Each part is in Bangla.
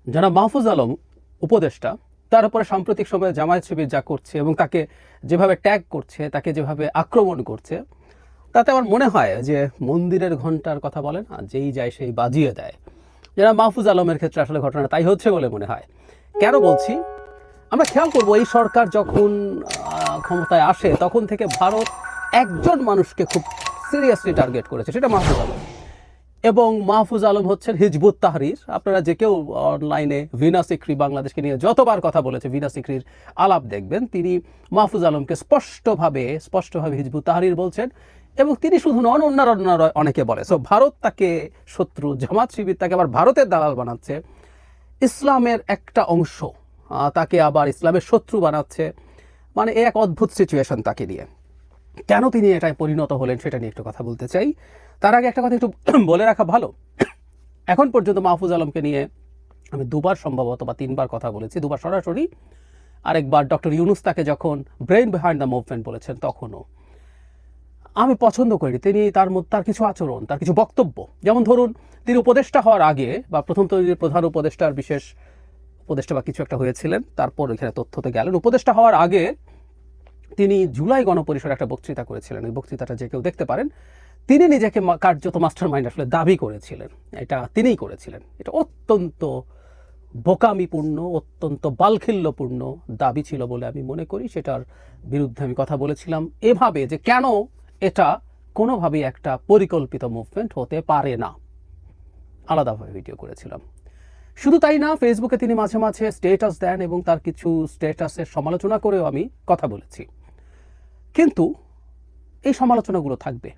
জনাব মাহফুজ আলম উপদেষ্টা, তার উপরে সাম্প্রতিক সময়ে জামায়াত শিবির যা করছে এবং তাকে যেভাবে ট্যাগ করছে, তাকে যেভাবে আক্রমণ করছে, তাতে আমার মনে হয় যে মন্দিরের ঘণ্টার কথা বলে না, যেই যায় সেই বাজিয়ে দেয়। জনাব মাহফুজ আলমের ক্ষেত্রে আসলে ঘটনা তাই হচ্ছে বলে মনে হয়। কেন বলছি? আমরা খেয়াল করবো, এই সরকার যখন ক্ষমতায় আসে তখন থেকে ভারত একজন মানুষকে খুব সিরিয়াসলি টার্গেট করেছে, সেটা মাহফুজ আলম। এবং মাহফুজ আলম হচ্ছেন হিজবুত তাহরির। আপনারা যে কেউ অনলাইনে ভিনা সিকরি বাংলাদেশকে নিয়ে যতবার কথা বলেছে, ভিনা সিকরির আলাপ দেখবেন, তিনি মাহফুজ আলমকে স্পষ্টভাবে হিজবুত তাহরির বলছেন। এবং তিনি শুধু নন, অন্যান্য অনেকে বলে। সো ভারত তাকে শত্রু, জামাত শিবির তাকে আবার ভারতের দালাল বানাচ্ছে, ইসলামের একটা অংশ তাকে আবার ইসলামের শত্রু বানাচ্ছে। মানে এক অদ্ভুত সিচুয়েশন তাকে নিয়ে। কেন তিনি এটায় পরিণত হলেন সেটা নিয়ে একটু কথা বলতে চাই। তার আগে একটা কথা একটু বলে রাখা ভালো, এখন পর্যন্ত মাহফুজ আলমকে নিয়ে আমি দুবার সম্ভবত বা তিনবার কথা বলেছি, দুবার সরাসরি, আরেকবার ডক্টর ইউনুস তাকে যখন ব্রেইন বিহাইন্ড দ্য মুভমেন্ট বলেছেন তখনও। আমি পছন্দ করি তিনি তার কিছু আচরণ, তার কিছু বক্তব্য। যেমন ধরুন, তিনি উপদেষ্টা হওয়ার আগে বা প্রথম তৈরির প্রধান উপদেষ্টার বিশেষ উপদেষ্টা বা কিছু একটা হয়েছিলেন, তারপর এখানে তথ্যতে গেলেন। উপদেষ্টা হওয়ার আগে তিনি জুলাই গণপরিষদে একটা বক্তৃতা করেছিলেন। এই বক্তৃতাটা যে কেউ দেখতে পারেন। তিনি নিজেকে কার্যত মাস্টার মাইন্ড আসলে দাবি করেছিলেন, এটা তিনিই করেছিলেন। এটা অত্যন্ত বোকামিপূর্ণ, অত্যন্ত বালখিল্যপূর্ণ দাবি ছিল বলে আমি মনে করি। সেটার বিরুদ্ধে আমি কথা বলেছিলাম এভাবে যে কেন এটা কোনোভাবেই একটা পরিকল্পিত মুভমেন্ট হতে পারে না, আলাদাভাবে ভিডিও করেছিলাম। শুধু তাই না, ফেসবুকে তিনি মাঝে মাঝে স্ট্যাটাস দেন এবং তার কিছু স্ট্যাটাসের সমালোচনা করেও আমি কথা বলেছি। কিন্তু এই সমালোচনাগুলো থাকবে,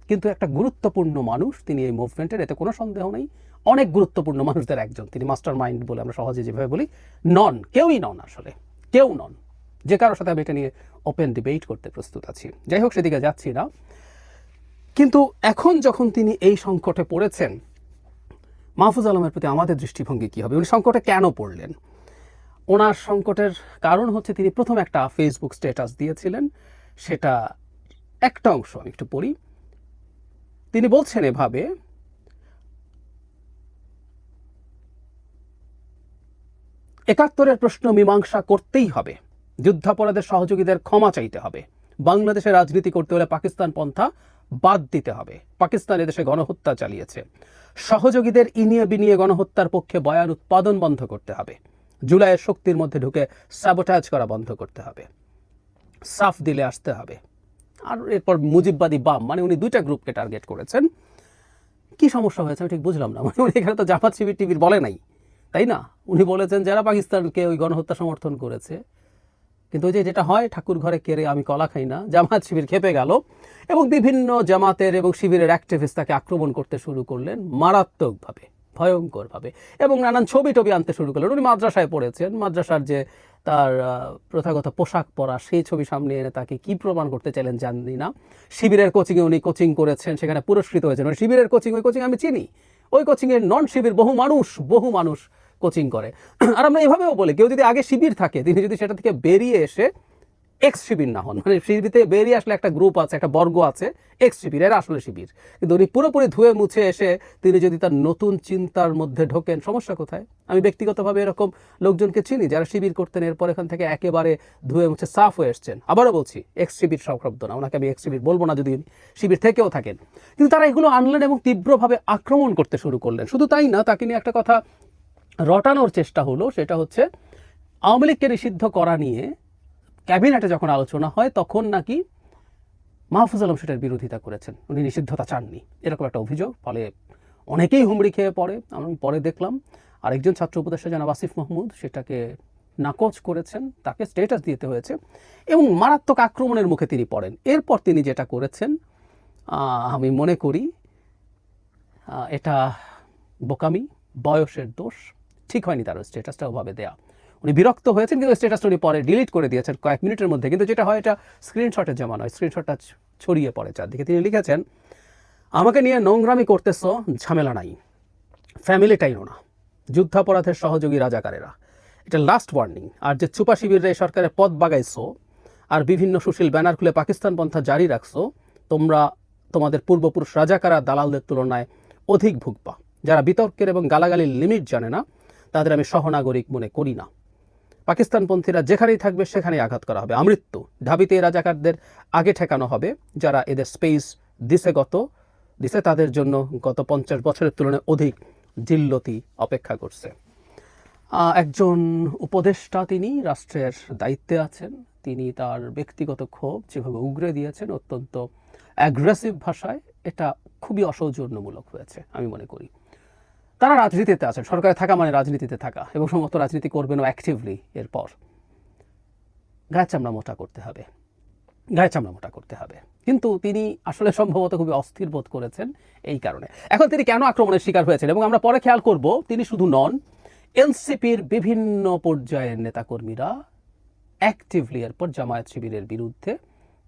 কিন্তু একটা গুরুত্বপূর্ণ মানুষ তিনি এই মুভমেন্টের, এতে কোনো সন্দেহ নেই। অনেক গুরুত্বপূর্ণ মানুষদের একজন তিনি, মাস্টার মাইন্ড বলে আমরা সহজে যেভাবে বলি, নন, কেউই নন, আসলে কেউ নন। যে কারোর সাথে আমি এটা নিয়ে ওপেন ডিবেট করতে প্রস্তুত আছি। যাই হোক, সেদিকে যাচ্ছি না। কিন্তু এখন যখন তিনি এই সংকটে পড়েছেন, মাহফুজ আলমের প্রতি আমাদের দৃষ্টিভঙ্গি কী হবে? উনি সংকটে কেন পড়লেন? ওনার সংকটের কারণ হচ্ছে তিনি প্রথম একটা ফেসবুক স্ট্যাটাস দিয়েছিলেন, সেটা একটা অংশ আমি একটু পড়ি। তিনি বলছেন এভাবে, একাত্তরের প্রশ্ন মীমাংসা করতেই হবে, যুদ্ধাপরাধের সহযোগীদের ক্ষমা চাইতে হবে, বাংলাদেশে রাজনীতি করতে হলে পাকিস্তান পন্থা বাদ দিতে হবে, পাকিস্তান এদেশে গণহত্যা চালিয়েছে, সহযোগীদের ইনিয়ে বিনিয়ে গণহত্যার পক্ষে বয়ান উৎপাদন বন্ধ করতে হবে, জুলাইয়ের শক্তির মধ্যে ঢুকে স্যাবোটাজ করা বন্ধ করতে হবে, সাফ দিলে আসতে হবে। আর এরপর মুজিববাদী বাম, মানে উনি দুইটা গ্রুপকে টার্গেট করেছেন। কি সমস্যা হয়েছে আমি ঠিক বুঝলাম না। মানে উনি এখানে তো জামাত শিবির টিবির বলে নাই, তাই না? উনি বলেছেন যারা পাকিস্তানকে ওই গণহত্যা সমর্থন করেছে। কিন্তু ওই যেটা হয়, ঠাকুর ঘরে কেড়ে আমি কলা খাই না, জামাত শিবির খেপে গেল এবং বিভিন্ন জামাতের এবং শিবিরের অ্যাক্টিভিস্ট তাকে আক্রমণ করতে শুরু করলেন মারাত্মকভাবে, ভয়ঙ্করভাবে, এবং নানান ছবি টবি আনতে শুরু করলেন। উনি মাদ্রাসায় পড়েছেন, মাদ্রাসার যে তার প্রথাগত পোশাক পরা, সেই ছবি সামনে এনে তাকে কি প্রমাণ করতে চাইলেন জানি না। শিবিরের কোচিংয়ে উনি কোচিং করেছেন, সেখানে পুরস্কৃত হয়েছেন। ওই শিবিরের কোচিং, ওই কোচিং আমি চিনি, ওই কোচিংয়ের নন শিবির বহু মানুষ কোচিং করে। আর আমরা এভাবেও বলি, কেউ যদি আগে শিবির থাকে, তিনি যদি সেটা থেকে বেরিয়ে এসে এক্স শিবির না হন, মানে শিবিরতে বেরিয়ে আসলে একটা গ্রুপ আছে, একটা বর্গ আছে, এক্স শিবির, এরা আসলে শিবির। কিন্তু উনি পুরোপুরি ধুয়ে মুছে এসে তিনি যদি তার নতুন চিন্তার মধ্যে ঢোকেন, সমস্যা কোথায়? আমি ব্যক্তিগতভাবে এরকম লোকজনকে চিনি যারা শিবির করতেন, এরপর এখান থেকে একেবারে ধুয়ে মুছে সাফ হয়ে এসছেন। আবারও বলছি, এক্স শিবির শব্দ না, ওনাকে আমি এক্স শিবির বলবো না যদি শিবির থেকেও থাকেন। কিন্তু তারা এগুলো আনলেন এবং তীব্রভাবে আক্রমণ করতে শুরু করলেন। শুধু তাই না, তাকে নিয়ে একটা কথা রটানোর চেষ্টা হলো, সেটা হচ্ছে আওয়ামী লীগকে নিষিদ্ধ করা নিয়ে ক্যাবিনেটে যখন আলোচনা হয় তখন নাকি মাহফুজ আলম সেটার বিরোধিতা করেছেন, উনি নিষিদ্ধতা চাননি, এরকম একটা অভিযোগ। ফলে অনেকেই হুমড়ি খেয়ে পড়ে। আমি পরে দেখলাম আরেকজন ছাত্র উপদেষ্টা জনাব আসিফ মাহমুদ সেটাকে নাকচ করেছেন, তাকে স্ট্যাটাস দিতে হয়েছে এবং মারাত্মক আক্রমণের মুখে তিনি পড়েন। এরপর তিনি যেটা করেছেন, আমি মনে করি এটা বোকামি, বয়সের দোষ, ঠিক হয়নি তার স্ট্যাটাসটা ওভাবে দেয়া। উনি বিরক্ত হয়েছেন, কিন্তু স্ট্যাটাসটা উনি পরে ডিলিট করে দিয়েছেন কয়েক মিনিটের মধ্যে। কিন্তু যেটা হয়, এটা স্ক্রিনশটের জমা নয়, স্ক্রিনশটটা ছড়িয়ে পড়ে চারদিকে। তিনি লিখেছেন, আমাকে নিয়ে নোংরামি করতেছ, ঝামেলা নাই, ফ্যামিলিটাইও না, যুদ্ধাপরাধের সহযোগী রাজাকারেরা, এটা লাস্ট ওয়ার্নিং। আর যে চুপা শিবিররা এই সরকারের পথ বাগাইছো আর বিভিন্ন সুশীল ব্যানার খুলে পাকিস্তান পন্থা জারি রাখছো, তোমরা তোমাদের পূর্বপুরুষ রাজাকারা দালালদের তুলনায় অধিক ভুগবা। যারা বিতর্কের এবং গালাগালির লিমিট জানে না, তাদের আমি সহনাগরিক মনে করি না। পাকিস্তানপন্থীরা যেখানেই থাকবে সেখানেই আঘাত করা হবে, আমৃত্যু ঢাবিতে রাজাকারদের আগে ঠেকানো হবে, যারা এদের স্পেস দিছে তাদের জন্য গত 50 বছরের তুলনায় অধিক জিল্লতি অপেক্ষা করছে। একজন উপদেষ্টা, তিনি রাষ্ট্রের দায়িত্বে আছেন, তিনি তার ব্যক্তিগত ক্ষোভ যেভাবে উগরে দিয়েছেন অত্যন্ত অ্যাগ্রেসিভ ভাষায়, এটা খুবই অসৌজন্যমূলক হয়েছে আমি মনে করি। তারা রাজনীতিতে আছেন, সরকারে থাকা মানে রাজনীতিতে থাকা, এবং সমস্ত রাজনীতি করবেনও অ্যাক্টিভলি। এরপর গায়ের চামড়া মোটা করতে হবে। কিন্তু তিনি আসলে সম্ভবত খুবই অস্থির বোধ করেছেন এই কারণে। এখন তিনি কেন আক্রমণের শিকার হয়েছেন, এবং আমরা পরে খেয়াল করব তিনি শুধু নন, এনসিপির বিভিন্ন পর্যায়ের নেতাকর্মীরা অ্যাক্টিভলি এরপর জামায়াত শিবিরের বিরুদ্ধে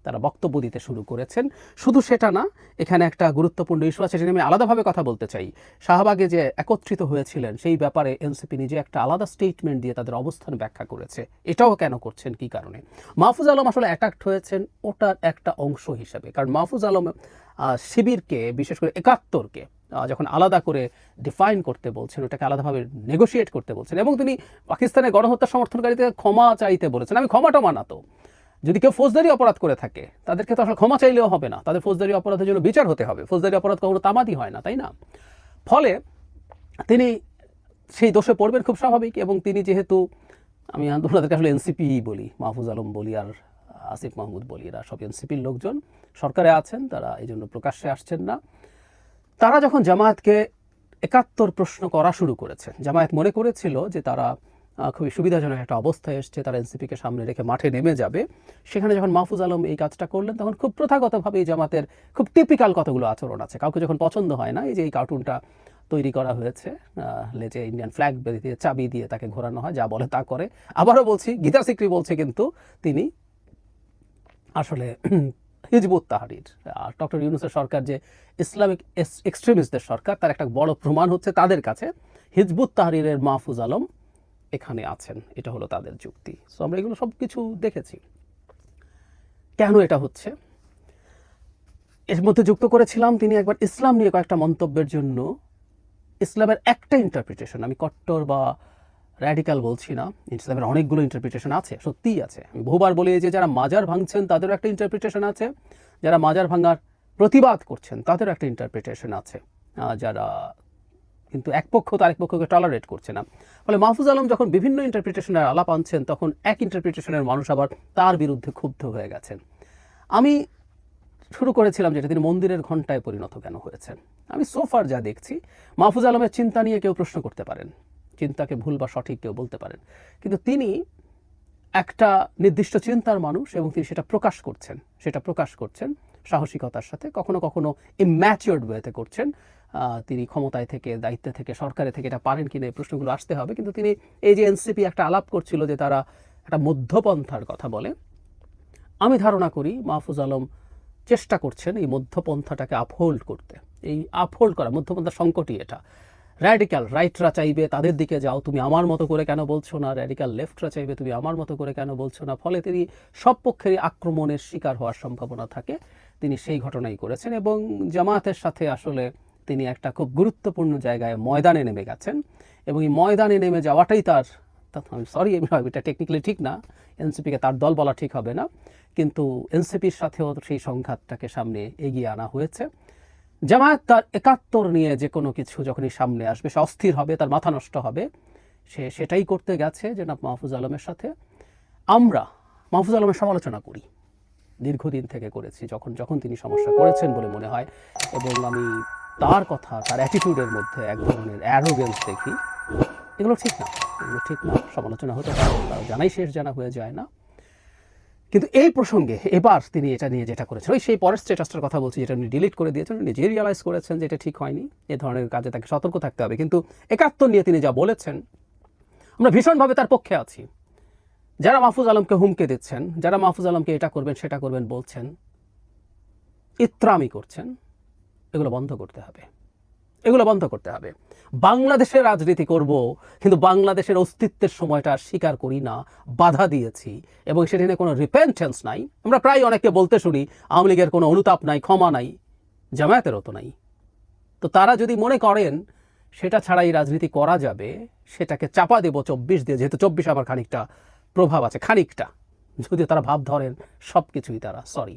তারা বক্তব্য দিতে শুরু করেছেন। শুধু সেটা না, এখানে একটা গুরুত্বপূর্ণ ইস্যু আছে, সেটা আমি আলাদাভাবে কথা বলতে চাই। শাহবাগে যে একত্রিত হয়েছিলেন সেই ব্যাপারে এনসিপি নিজে একটা আলাদা স্টেটমেন্ট দিয়ে তাদের অবস্থান ব্যাখ্যা করেছে। এটাও কেন করছেন, কি কারণে? মাহফুজ আলম আসলে অ্যাটাক্ট হয়েছেন ওটার একটা অংশ হিসেবে, কারণ মাহফুজ আলম শিবিরকে, বিশেষ করে ৭১কে যখন আলাদা করে ডিফাইন করতে বলছেন, ওটাকে আলাদাভাবে নেগোশিয়েট করতে বলছেন, এবং তিনি পাকিস্তানের গণহত্যা সমর্থনকারীদের ক্ষমা চাইতে বলেছেন। আমি ক্ষমাটা মানাতো, যদি কেউ ফৌজদারি অপরাধ করে থাকে তাদেরকে তো আসলে ক্ষমা চাইলেও হবে না, তাদের ফৌজদারি অপরাধের জন্য বিচার হতে হবে। ফৌজদারি অপরাধ কখনো তামাদি হয় না, তাই না? ফলে তিনি সেই দোষে পড়বেন, খুব স্বাভাবিক। এবং তিনি যেহেতু, আমি আন্দোলনকে আসলে এনসিপি বলি, মাহফুজ আলম বলি আর আসিফ মাহমুদ বলি, এরা সব এনসিপির লোকজন, সরকারে আছেন, তারা এই জন্য প্রকাশ্যে আসছেন না। তারা যখন জামায়াতকে ৭১ প্রশ্ন করা শুরু করেছেন, জামায়াত মনে করেছিল যে তারা খুবই সুবিধাজনক একটা অবস্থায় এসছে, তারা এনসিপিকে সামনে রেখে মাঠে নেমে যাবে। সেখানে যখন মাহফুজ আলম এই কাজটা করলেন, তখন খুব প্রথাগতভাবে এই জামাতের খুব টিপিক্যাল কতগুলো আচরণ আছে। কাউকে যখন পছন্দ হয় না, এই যে এই কার্টুনটা তৈরি করা হয়েছে, লেজে ইন্ডিয়ান ফ্ল্যাগ দিয়ে চাবি দিয়ে তাকে ঘোরানো হয়, যা বলে তা করে। আবারও বলছি, গীতা সিকরি বলছে কিন্তু তিনি আসলে হিজবুত তাহরির, ডক্টর ইউনূসের সরকার যে ইসলামিক এক্সট্রিমিস্টদের সরকার, তার একটা বড় প্রমাণ হচ্ছে তাদের কাছে হিজবুত তাহরিরের মাহফুজ আলম এখানে আছেন। এটা হলো তাদের যুক্তি। সো আমরা এগুলো সব কিছু দেখেছি। কেন এটা হচ্ছে, এর মধ্যে যুক্ত করেছিলাম তিনি একবার ইসলাম নিয়ে কয়েকটা মন্তব্যের জন্য, ইসলামের একটা ইন্টারপ্রিটেশন, আমি কট্টর বা র্যাডিক্যাল বলছি না, ইসলামের অনেকগুলো ইন্টারপ্রিটেশন আছে, সত্যিই আছে। আমি বহুবার বলি যে যারা মাজার ভাঙছেন তাদেরও একটা ইন্টারপ্রিটেশন আছে, যারা মাজার ভাঙার প্রতিবাদ করছেন তাদেরও একটা ইন্টারপ্রিটেশন আছে, যারা কিন্তু এক পক্ষ তো আরেক পক্ষকে টলারেট করছে না। ফলে মাহফুজ আলম যখন বিভিন্ন ইন্টারপ্রিটেশনের আলাপ আনছেন, তখন এক ইন্টারপ্রিটেশনের মানুষ আবার তার বিরুদ্ধে ক্ষুব্ধ হয়ে গেছেন। আমি শুরু করেছিলাম যেটা তিনি মন্দিরের ঘণ্টায় পরিণত কেন হয়েছেন। আমি সোফার যা দেখছি, মাহফুজ আলমের চিন্তা নিয়ে কেউ প্রশ্ন করতে পারেন, চিন্তাকে ভুল বা সঠিক কেউ বলতে পারেন, কিন্তু তিনি একটা নির্দিষ্ট চিন্তার মানুষ এবং তিনি সেটা প্রকাশ করছেন সাহসিকতার সাথে, কখনো কখনো ইম্যাচিওরড ওয়েতে করছেন। তিনি ক্ষমতায় থেকে, দায়িত্বে থেকে, সরকারে থেকে এটা পারেন কিনা এই প্রশ্নগুলো আসতে হবে। কিন্তু তিনি এই যে এনসিপি একটা আলাপ করছিল যে তারা একটা মধ্যপন্থার কথা বলে, আমি ধারণা করি মাহফুজ আলম চেষ্টা করছেন এই মধ্যপন্থাটাকে আপহোল্ড করতে। এই আপহোল্ড করা মধ্যপন্থার সংকটই এটা। র্যাডিক্যাল রাইটরা চাইবে তাদের দিকে যাও, তুমি আমার মতো করে কেন বলছো না, র্যাডিক্যাল লেফটরা চাইবে তুমি আমার মতো করে কেন বলছো না। ফলে তিনি সব পক্ষেরই আক্রমণের শিকার হওয়ার সম্ভাবনা থাকে, তিনি সেই ঘটনাই করেছেন। এবং জামায়াতের সাথে আসলে তিনি একটা খুব গুরুত্বপূর্ণ জায়গায় ময়দানে নেমে গেছেন, এবং এই ময়দানে নেমে যাওয়াটাই তার, আমি সরি এটা টেকনিক্যালি ঠিক না, এনসিপিকে তার দল বলা ঠিক হবে না, কিন্তু এনসিপির সাথেও সেই সংঘাতটাকে সামনে এগিয়ে আনা হয়েছে। জামায়াত তার ৭১ নিয়ে যে কোনো কিছু যখনই সামনে আসবে সে অস্থির হবে, তার মাথা নষ্ট হবে, সে সেটাই করতে গেছে জনাব মাহফুজ আলমের সাথে। আমরা মাহফুজ আলমের সমালোচনা করি, দীর্ঘদিন থেকে করেছি, যখন তিনি সমস্যা করেছেন বলে মনে হয়, এবং আমি তার কথা, তার অ্যাটিটিউডের মধ্যে এক ধরনের অ্যারোগেন্স দেখি। এগুলো ঠিক না, সমালোচনা হতে পারে, তারা জানাই শেষ জানা হয়ে যায় না। কিন্তু এই প্রসঙ্গে এবার তিনি এটা নিয়ে যেটা করেছেন, ওই সেই পরের স্ট্যাটাসটার কথা বলছি যেটা উনি ডিলিট করে দিয়েছেন, নিজে রিয়ালাইজ করেছেন যে এটা ঠিক হয়নি, এ ধরনের কাজে তাকে সতর্ক থাকতে হবে। কিন্তু ৭১ নিয়ে তিনি যা বলেছেন, আমরা ভীষণভাবে তার পক্ষে আছি। যারা মাহফুজ আলমকে হুমকে দিচ্ছেন, যারা মাহফুজ আলমকে এটা করবেন সেটা করবেন বলছেন, ইত্রামি করছেন, এগুলো বন্ধ করতে হবে। বাংলাদেশের রাজনীতি করব, কিন্তু বাংলাদেশের অস্তিত্বের সময়টা স্বীকার করি না, বাধা দিয়েছি, এবং সেটা নিয়ে কোনো রিপেন্টেন্স নাই। আমরা প্রায় অনেককে বলতে শুনি আওয়ামী লীগের কোনো অনুতাপ নাই, ক্ষমা নাই, জামায়াতেরও তো নাই। তো তারা যদি মনে করেন সেটা ছাড়াই রাজনীতি করা যাবে, সেটাকে চাপা দেব 24 দিয়ে, যেহেতু 24 আমার খানিকটা প্রভাব আছে, খানিকটা, যদিও তারা ভাব ধরেন সব কিছুই তারা, সরি,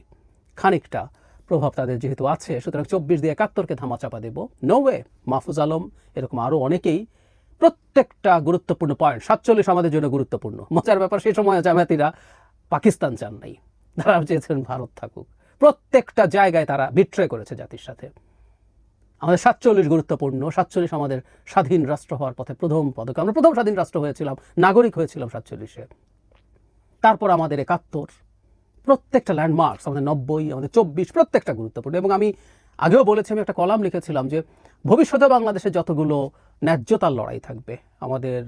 খানিকটা প্রভাব তাদের যেহেতু আছে, সুতরাং 24 দিয়ে 71কে ধামা চাপা দেব। No way. মাহফুজ আলম, এরকম আরও অনেকেই প্রত্যেকটা গুরুত্বপূর্ণ পয়েন্ট, 47 আমাদের জন্য গুরুত্বপূর্ণ। মজার ব্যাপার, সেই সময় জামায়াতিরা পাকিস্তান চান নাই, তারা চেয়েছেন ভারত থাকুক। প্রত্যেকটা জায়গায় তারা বিট্রে করেছে জাতির সাথে। আমাদের 47 গুরুত্বপূর্ণ। 47 আমাদের স্বাধীন রাষ্ট্র হওয়ার পথে প্রথম পদক্ষেপ। আমরা প্রথম স্বাধীন রাষ্ট্র হয়েছিলাম, নাগরিক হয়েছিলাম 47-এ। তারপর আমাদের 71, প্রত্যেকটা ল্যান্ডমার্কস, আমাদের 90, আমাদের 24, প্রত্যেকটা গুরুত্বপূর্ণ। এবং আমি আগেও বলেছি, আমি একটা কলাম লিখেছিলাম যে ভবিষ্যতে বাংলাদেশে যতগুলো ন্যায্যতার লড়াই থাকবে, আমাদের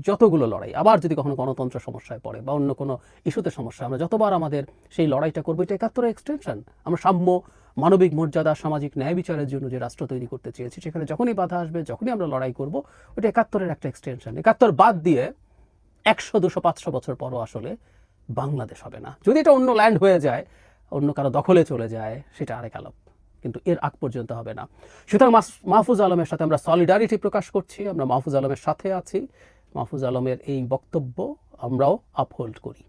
যতগুলো লড়াই, আবার যদি কখনো গণতন্ত্র সমস্যায় পড়ে বা অন্য কোনো ইস্যুতে সমস্যা, আমরা যতবার আমাদের সেই লড়াইটা করবো, এটা 71-এর এক্সটেনশন। আমরা সাম্য, মানবিক মর্যাদা, সামাজিক ন্যায় বিচারের জন্য যে রাষ্ট্র তৈরি করতে চেয়েছি, সেখানে যখনই বাধা আসবে, যখনই আমরা লড়াই করব, ওটা 71-এর একটা এক্সটেনশন। 71 বাদ দিয়ে 100, 200, 500 বছর পরও আসলে বাংলাদেশ হবে না। যদি এটা অন্য ল্যান্ড হয়ে যায়, অন্য কারো দখলে চলে যায়, সেটা আরেক আলাপ, কিন্তু এর আগ পর্যন্ত হবে না। সুতরাং মাহফুজ আলমের সাথে আমরা সলিডারিটি প্রকাশ করছি, আমরা মাহফুজ আলমের সাথে আছি। মাহফুজ আলমের এই বক্তব্য আমরাও আপহোল্ড করি।